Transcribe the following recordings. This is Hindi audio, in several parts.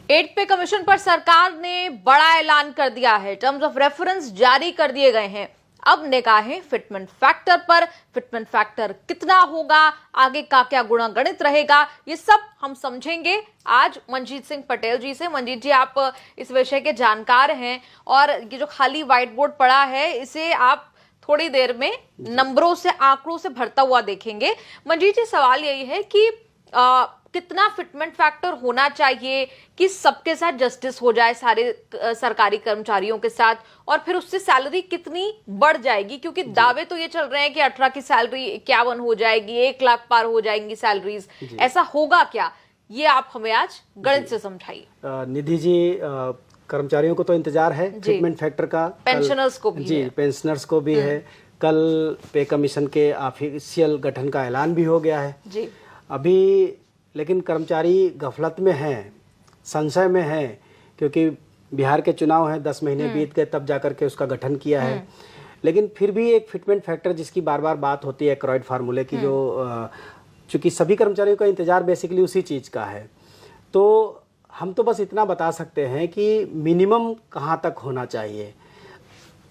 एट पे कमीशन पर सरकार ने बड़ा ऐलान कर दिया है। टर्म्स ऑफ रेफरेंस जारी कर दिए गए हैं। अब निगाहें फिटमेंट फैक्टर पर। फिटमेंट फैक्टर कितना होगा, आगे का क्या गुणागणित रहेगा, ये सब हम समझेंगे आज मंजीत सिंह पटेल जी से। मंजीत जी, आप इस विषय के जानकार हैं और ये जो खाली व्हाइट बोर्ड पड़ा है इसे आप थोड़ी देर में नंबरों से, आंकड़ों से भरता हुआ देखेंगे। मंजीत जी, सवाल यही है कि कितना फिटमेंट फैक्टर होना चाहिए कि सबके साथ जस्टिस हो जाए, सारे सरकारी कर्मचारियों के साथ, और फिर उससे सैलरी कितनी बढ़ जाएगी? क्योंकि दावे तो ये चल रहे हैं कि 18 की सैलरी 51 हो जाएगी, 1 लाख पार हो जाएंगी सैलरीज। ऐसा होगा क्या? ये आप हमें आज गणित से समझाइए। निधि जी, कर्मचारियों को तो इंतजार है फिटमेंट फैक्टर का, पेंशनर्स को भी जी, पेंशनर्स को भी है। कल पे कमीशन के ऑफिशियल गठन का ऐलान भी हो गया है जी। अभी, लेकिन कर्मचारी गफलत में हैं, संशय में हैं, क्योंकि बिहार के चुनाव हैं, 10 महीने बीत गए तब जाकर के उसका गठन किया है। लेकिन फिर भी एक फिटमेंट फैक्टर जिसकी बार बार बात होती है, क्राइड फार्मूले की, जो चूंकि सभी कर्मचारियों का इंतजार बेसिकली उसी चीज़ का है, तो हम तो बस इतना बता सकते हैं कि मिनिमम कहाँ तक होना चाहिए।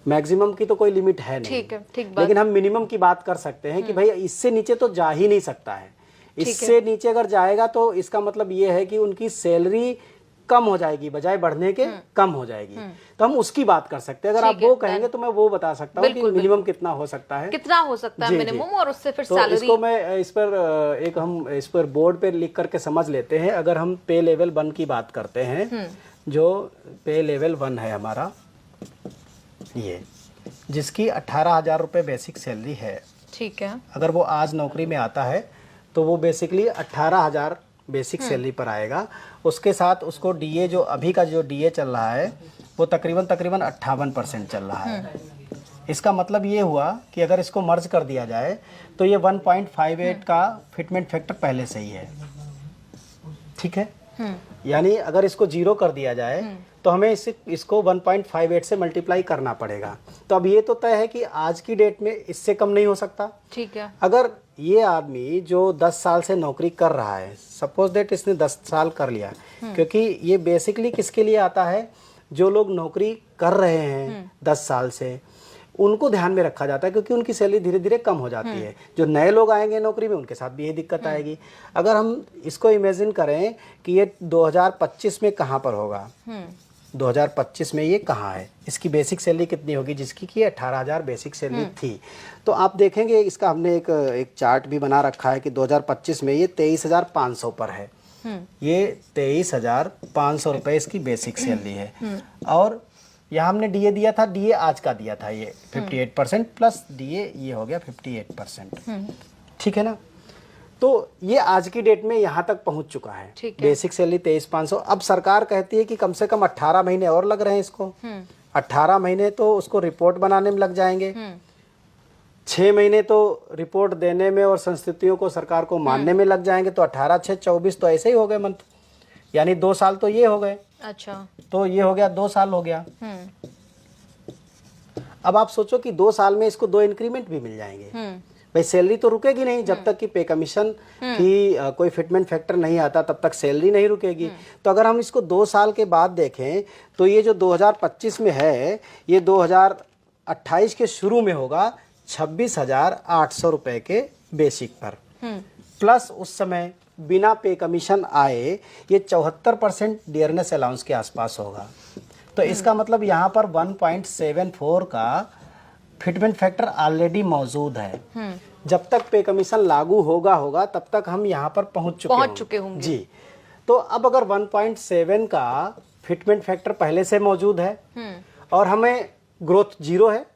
मैक्सिमम की तो कोई लिमिट है नहीं, ठीक है, ठीक बात। लेकिन हम मिनिमम की बात कर सकते हैं कि भाई इससे नीचे तो जा ही नहीं सकता है। इससे नीचे अगर जाएगा तो इसका मतलब ये है कि उनकी सैलरी कम हो जाएगी, बजाय बढ़ने के कम हो जाएगी। तो हम उसकी बात कर सकते हैं। अगर आप वो कहेंगे तो मैं वो बता सकता हूँ कि मिनिमम कितना हो सकता है, कितना हो सकता है मिनिमम, और उससे फिर तो सैलरी। इसको मैं हम इस पर बोर्ड पे लिख करके समझ लेते हैं। अगर हम पे लेवल 1 की बात करते हैं, जो पे लेवल 1 है हमारा, ये जिसकी 18,000 रुपये बेसिक सैलरी है, ठीक है। अगर वो आज नौकरी में आता है तो वो बेसिकली 18,000 बेसिक सैलरी पर आएगा। उसके साथ उसको डीए, जो अभी का जो डीए चल रहा है वो तकरीबन 58% चल रहा है। इसका मतलब ये हुआ कि अगर इसको मर्ज कर दिया जाए तो ये 1.58 का फिटमेंट फैक्टर पहले से ही है, ठीक है। यानी अगर इसको 0 कर दिया जाए तो हमें इसको 1.58 से मल्टीप्लाई करना पड़ेगा। तो अब ये तो तय है कि आज की डेट में इससे कम नहीं हो सकता, ठीक है। अगर ये आदमी जो 10 साल से नौकरी कर रहा है, सपोज दैट इसने 10 साल कर लिया, क्योंकि ये बेसिकली किसके लिए आता है, जो लोग नौकरी कर रहे हैं 10 साल से, उनको ध्यान में रखा जाता है, क्योंकि उनकी सैलरी धीरे धीरे कम हो जाती है। जो नए लोग आएंगे नौकरी में, उनके साथ भी यही दिक्कत आएगी। अगर हम इसको इमेजिन करें कि ये 2025 में कहाँ पर होगा, 2025 में ये कहाँ है, इसकी बेसिक सैलरी कितनी होगी, जिसकी कि 18,000 बेसिक सैलरी थी, तो आप देखेंगे इसका हमने एक चार्ट भी बना रखा है कि 2025 में ये 23,500 पर है। ये 23,500 रुपये इसकी बेसिक सैलरी है। और यहाँ हमने डीए दिया था, डीए आज का दिया था, ये 58% प्लस डीए, ये हो गया 58%, ठीक है ना। तो ये आज की डेट में यहाँ तक पहुँच चुका है, बेसिक सैलरी 23,500। अब सरकार कहती है कि कम से कम 18 महीने और लग रहे हैं इसको। 18 महीने तो उसको रिपोर्ट बनाने में लग जाएंगे, 6 महीने तो रिपोर्ट देने में और संस्थितियों को सरकार को मानने में लग जाएंगे, तो 18 6 24, तो ऐसे ही हो गए मंथ, यानी 2 साल तो ये हो गए। अच्छा, तो ये हो गया, 2 साल हो गया। अब आप सोचो कि 2 साल में इसको 2 इंक्रीमेंट भी मिल जाएंगे। भाई सैलरी तो रुकेगी नहीं, जब तक कि पे कमीशन की कोई फिटमेंट फैक्टर नहीं आता तब तक सैलरी नहीं रुकेगी। तो अगर हम इसको 2 साल के बाद देखें तो ये जो 2025 में है, ये 2028 के शुरू में होगा 26,800 रुपए के बेसिक पर, प्लस उस समय बिना पे कमीशन आए ये 74% डियरनेस अलाउंस के आसपास होगा। तो इसका मतलब यहाँ पर 1.74 का फिटमेंट फैक्टर ऑलरेडी मौजूद है। जब तक पे कमीशन लागू होगा तब तक हम यहाँ पर पहुँच चुके होंगे जी। तो अब अगर 1.7 का फिटमेंट फैक्टर पहले से मौजूद है और हमें ग्रोथ 0 है,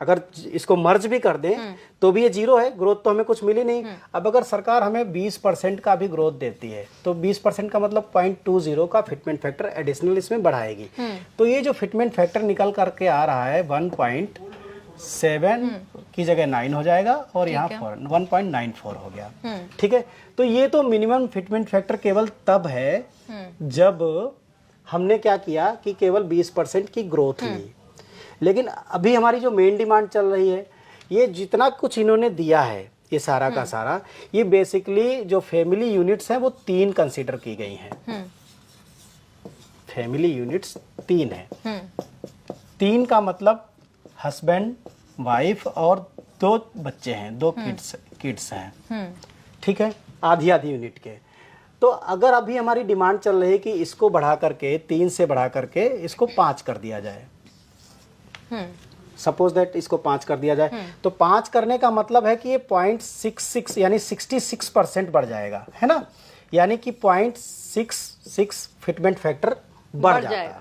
अगर इसको मर्ज भी कर दें तो भी ये 0 है, ग्रोथ तो हमें कुछ मिली नहीं। अब अगर सरकार हमें 20% का भी ग्रोथ देती है तो 20% का मतलब 0.20 का फिटमेंट फैक्टर एडिशनल इसमें बढ़ाएगी। तो ये जो फिटमेंट फैक्टर निकल करके आ रहा है 1.7 की जगह 9 हो जाएगा, और यहाँ 1.94 हो गया, ठीक है। तो ये तो मिनिमम फिटमेंट फैक्टर केवल तब है जब हमने क्या किया कि केवल 20% की ग्रोथ ली। लेकिन अभी हमारी जो मेन डिमांड चल रही है, ये जितना कुछ इन्होंने दिया है, ये सारा का सारा, ये बेसिकली जो फैमिली यूनिट्स हैं वो 3 कंसीडर की गई हैं। फैमिली यूनिट्स 3 है। 3 का मतलब हस्बैंड, वाइफ और 2 बच्चे हैं, 2 किड्स हैं, ठीक है, आधी आधी यूनिट के। तो अगर अभी हमारी डिमांड चल रही है कि इसको बढ़ा करके 3 से बढ़ा करके इसको 5 कर दिया जाए, सपोज दैट इसको 5 कर दिया जाए, तो 5 करने का मतलब है कि ये 0.66 यानी 66% बढ़ जाएगा, है ना, यानी कि 0.66 फिटमेंट फैक्टर बढ़ जाता है,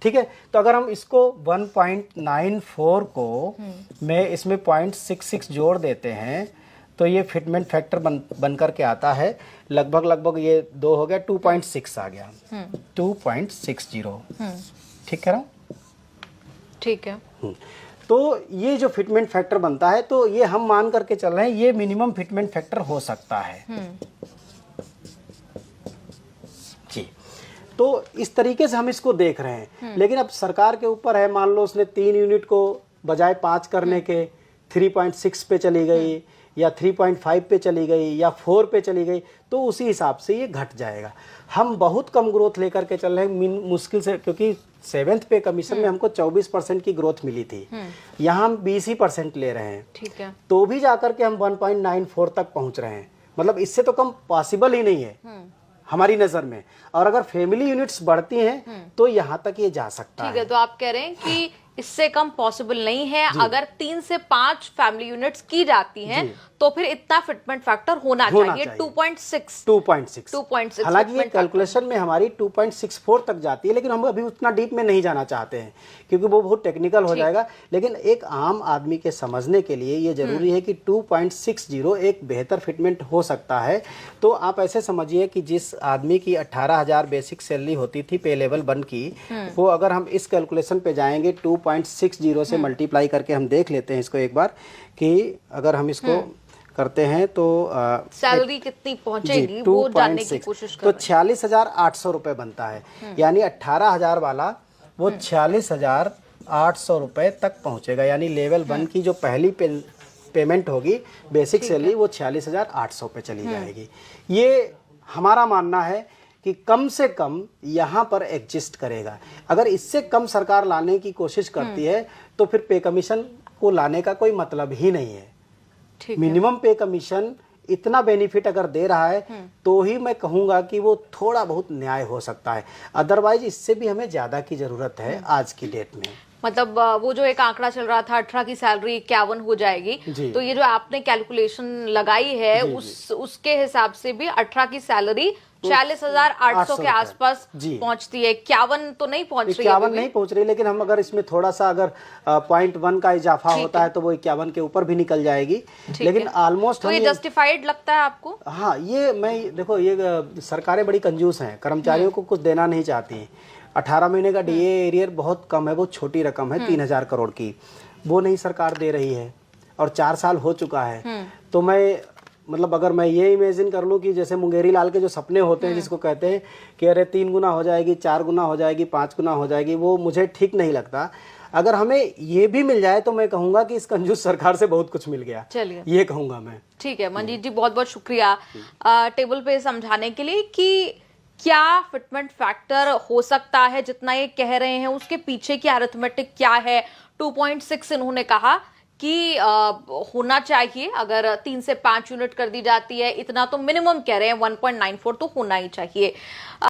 ठीक है। तो अगर हम इसको 1.94 को में इसमें 0.66 जोड़ देते हैं तो ये फिटमेंट फैक्टर बन करके आता है लगभग ये 2 हो गया, 2.6 आ गया, 2.60, ठीक कह रहा हूँ? ठीक है। तो ये जो फिटमेंट फैक्टर बनता है, तो ये हम मान करके चल रहे हैं ये मिनिमम फिटमेंट फैक्टर हो सकता है जी। तो इस तरीके से हम इसको देख रहे हैं, लेकिन अब सरकार के ऊपर है, मान लो उसने 3 यूनिट को बजाय 5 करने के 3.6 पे चली गई या 3.5 पे चली गई या 4 पे चली गई, तो उसी हिसाब से ये घट जाएगा। हम बहुत कम ग्रोथ लेकर के चल रहे हैं, मुश्किल से, क्योंकि 7th पे कमीशन में हमको 24% की ग्रोथ मिली थी, यहाँ हम 20% ले रहे हैं, ठीक है, तो भी जाकर के हम 1.94 तक पहुंच रहे हैं, मतलब इससे तो कम पॉसिबल ही नहीं है हमारी नजर में। और अगर फैमिली यूनिट्स बढ़ती हैं तो यहाँ तक ये जा सकता है। ठीक है, तो आप कह रहे हैं कि इससे कम पॉसिबल नहीं है। अगर 3 से 5 फैमिली यूनिट्स की जाती हैं तो फिर इतना फिटमेंट फैक्टर होना चाहिए 2.6। हालांकि ये कैलकुलेशन में हमारी 2.64 तक जाती है, लेकिन हम अभी उतना डीप में नहीं जाना चाहते हैं क्योंकि वो बहुत टेक्निकल हो जाएगा। लेकिन एक आम आदमी के समझने के लिए ये जरूरी है कि 2.60 एक बेहतर फिटमेंट हो सकता है। तो आप ऐसे समझिए कि जिस आदमी की 18,000 बेसिक सैलरी होती थी पे लेवल 1 की, वो अगर हम इस कैलकुलेशन पे जाएंगे 2.60 से मल्टीप्लाई करके हम देख लेते हैं इसको एक बार, कि अगर हम इसको करते हैं तो सैलरी कितनी पहुंचेगी वो जानने की कोशिश कर तो 46,800 रुपए बनता है, यानी 18,000 वाला वो 46,800 रुपए तक पहुंचेगा, यानी लेवल 1 की जो पहली पेमेंट होगी बेसिक सैलरी वो 46,800 पे चली जाएगी। ये हमारा मानना है कि कम से कम यहाँ पर एग्जिस्ट करेगा। अगर इससे कम सरकार लाने की कोशिश करती है तो फिर पे कमीशन को लाने का कोई मतलब ही नहीं है। मिनिमम पे कमीशन इतना बेनिफिट अगर दे रहा है तो ही मैं कहूंगा कि वो थोड़ा बहुत न्याय हो सकता है, अदरवाइज इससे भी हमें ज्यादा की जरूरत है आज की डेट में। मतलब वो जो एक आंकड़ा चल रहा था 18 की सैलरी 51 हो जाएगी, तो ये जो आपने कैलकुलेशन लगाई है उसके हिसाब से भी 18 की सैलरी 46,800 के आसपास पहुंचती है। 51 तो नहीं पहुंच रही, 51 नहीं पहुंच रही, लेकिन हम अगर इसमें थोड़ा सा अगर 0.1 का इजाफा होता है तो वो 51 के ऊपर भी निकल जाएगी, लेकिन ऑलमोस्ट तो ये जस्टिफाइड लगता है आपको? हाँ, ये मैं देखो, ये सरकारें बड़ी कंजूस हैं, कर्मचारियों को कुछ देना नहीं चाहती। 18 महीने का डीए एरियर बहुत कम है, बहुत छोटी रकम है, 3,000 करोड़ की, वो नहीं सरकार दे रही है और 4 साल हो चुका है। तो मैं मतलब अगर मैं ये इमेजिन कर लूँ कि जैसे मुंगेरी लाल के जो सपने होते हैं जिसको कहते हैं कि अरे 3 गुना हो जाएगी, 4 गुना हो जाएगी, 5 गुना हो जाएगी, वो मुझे ठीक नहीं लगता। अगर हमें ये भी मिल जाए तो मैं कहूंगा कि इस कंजूस सरकार से बहुत कुछ मिल गया, चलिए ये कहूंगा मैं। ठीक है मनजीत जी, बहुत बहुत शुक्रिया टेबल पे समझाने के लिए कि क्या फिटमेंट फैक्टर हो सकता है, जितना ये कह रहे हैं उसके पीछे की अरिथमेटिक क्या है। 2.6 इन्होंने कहा कि होना चाहिए, अगर 3 से 5 यूनिट कर दी जाती है, इतना तो मिनिमम कह रहे हैं, 1.94 तो होना ही चाहिए।